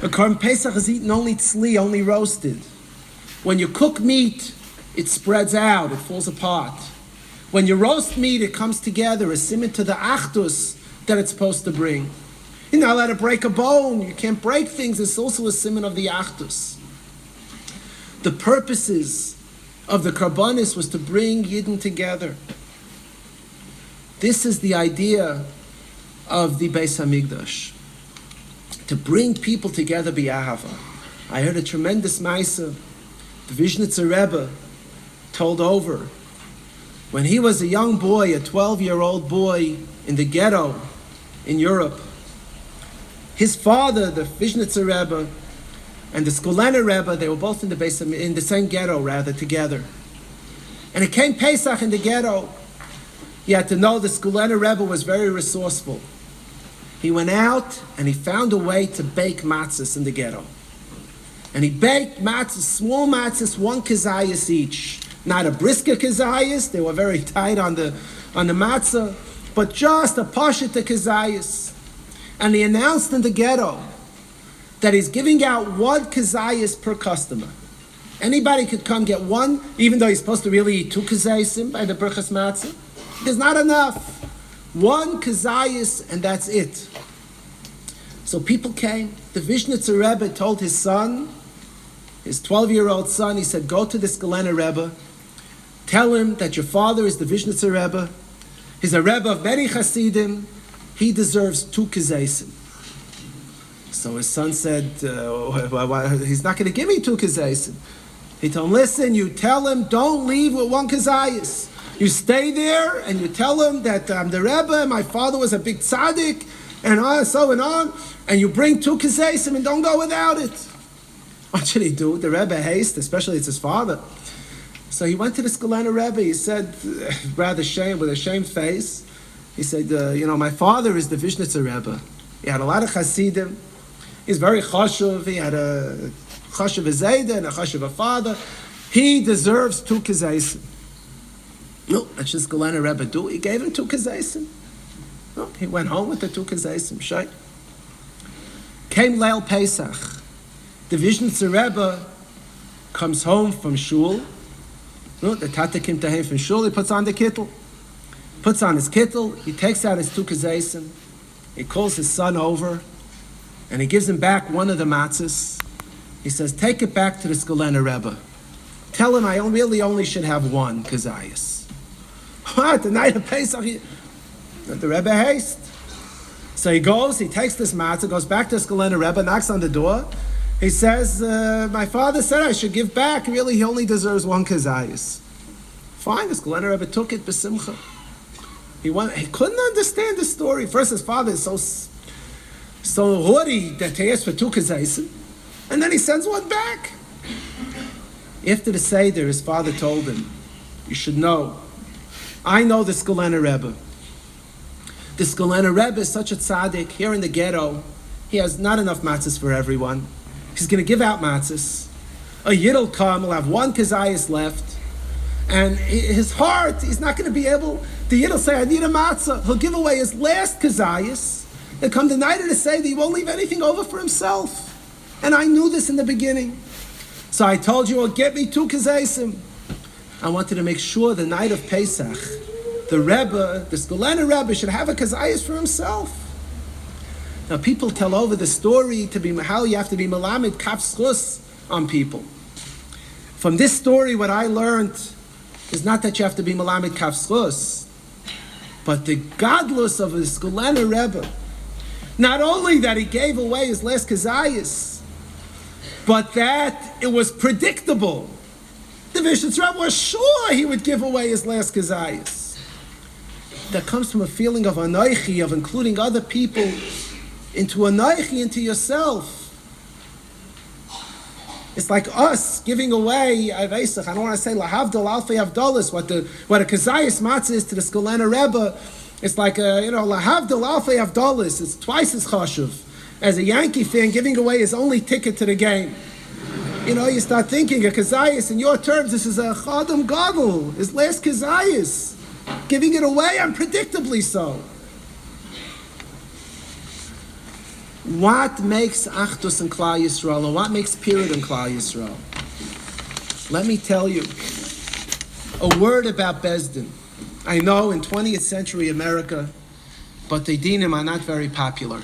A Korban Pesach is eaten only tzli, only roasted. When you cook meat, it spreads out, it falls apart. When you roast meat, it comes together, a siman to the achdus that it's supposed to bring. You're not allowed to break a bone, you can't break things, it's also a siman of the achdus. The purposes of the Karbanis was to bring Yidden together. This is the idea of the Beis HaMikdash. To bring people together b'ahava. I heard a tremendous ma'aseh. The viznetz Rebbe told over. When he was a young boy, a 12-year-old boy in the ghetto in Europe, his father, the viznetz Rebbe, and the skulen Rebbe, they were both in the same ghetto, rather, together. And it came Pesach in the ghetto. You had to know the skulen Rebbe was very resourceful. He went out and he found a way to bake matzahs in the ghetto. And he baked matzahs, small matzahs, 1 kazayas each. Not a brisker kazayas, they were very tight on the matzah, but just a pashita kazayas. And he announced in the ghetto that he's giving out 1 kazayas per customer. Anybody could come get 1, even though he's supposed to really eat 2 kazayasim by the berachas matzah. There's not enough. 1 kazayas, and that's it. So people came. The viznetz Rebbe told his son, his 12-year-old son, he said, go to the skulen Rebbe, tell him that your father is the viznetz Rebbe. He's a Rebbe of many Hasidim. He deserves 2 kazayasim. So his son said, he's not going to give me 2 kazayasim. He told him, listen, you tell him, don't leave with 1 kazayas. You stay there and you tell him that I'm the Rebbe, my father was a big tzaddik, and so and on, and you bring 2 kazayasim and don't go without it. What should he do? The Rebbe haste, especially it's his father. So he went to the skulen Rebbe. He said, rather with a shamed face, he said, my father is the viznetz Rebbe. He had a lot of Hasidim. He's very chashuv. He had a chashuv zayda and a chashuv father. He deserves 2 kazayasim. No, that's just skulen Rebbe do. He gave him 2 kazayasim. No, he went home with the 2 kazayasim. Shay. Came Leil Pesach. The viznetz Rebbe comes home from shul. No, the tata came to him from shul. He puts on the kittel. Puts on his kittel. He takes out his 2 kazayasim. He calls his son over, and he gives him back 1 of the matzahs. He says, take it back to the skulen Rebbe. Tell him I really only should have 1 kazayas. What? The night of Pesach, the Rebbe haste. So he goes, he takes this matzah, goes back to skulen Rebbe, knocks on the door. He says, my father said I should give back. Really, he only deserves 1 kazayas. Fine, the skulen Rebbe took it, b'simcha. He couldn't understand the story. First, his father is so haughty that he asked for 2 kazayas, and then he sends 1 back. After the Seder, his father told him, you should know, I know the skulen Rebbe. The skulen Rebbe is such a tzaddik. Here in the ghetto, he has not enough matzahs for everyone. He's going to give out matzahs. A Yid will come, he'll have 1 kazayas left, and his heart, he's not going to be able, the Yid will say, I need a matzah. He'll give away his last kazayas. He'll come the night of the Seder, he won't leave anything over for himself. And I knew this in the beginning. So I told you, get me 2 kazayasim. I wanted to make sure the night of Pesach, the Rebbe, the skulen Rebbe, should have a kazayas for himself. Now people tell over the story to be how you have to be melamed kaf schus on people. From this story, what I learned is not that you have to be melamed kaf schus, but the godless of the skulen Rebbe. Not only that he gave away his last kazayas, but that it was predictable. The viznetz Rebbe was sure he would give away his last kazayas. That comes from a feeling of anoichi, of including other people into anoichi, into yourself. It's like us giving away, I don't want to say lahavdol alfei avdolis, what a kazayas matzah is to the skulen Rebbe. It's like lahavdol alfei avdolis. It's twice as chashuv as a Yankee fan giving away his only ticket to the game. You start thinking, a kazayas, in your terms, this is a chadam gadol, his last kazayas. Giving it away unpredictably so. What makes Achdus in Klal Yisrael, or what makes Pirud in Klal Yisrael? Let me tell you a word about Bezdin. I know in 20th century America, but the dinim are not very popular.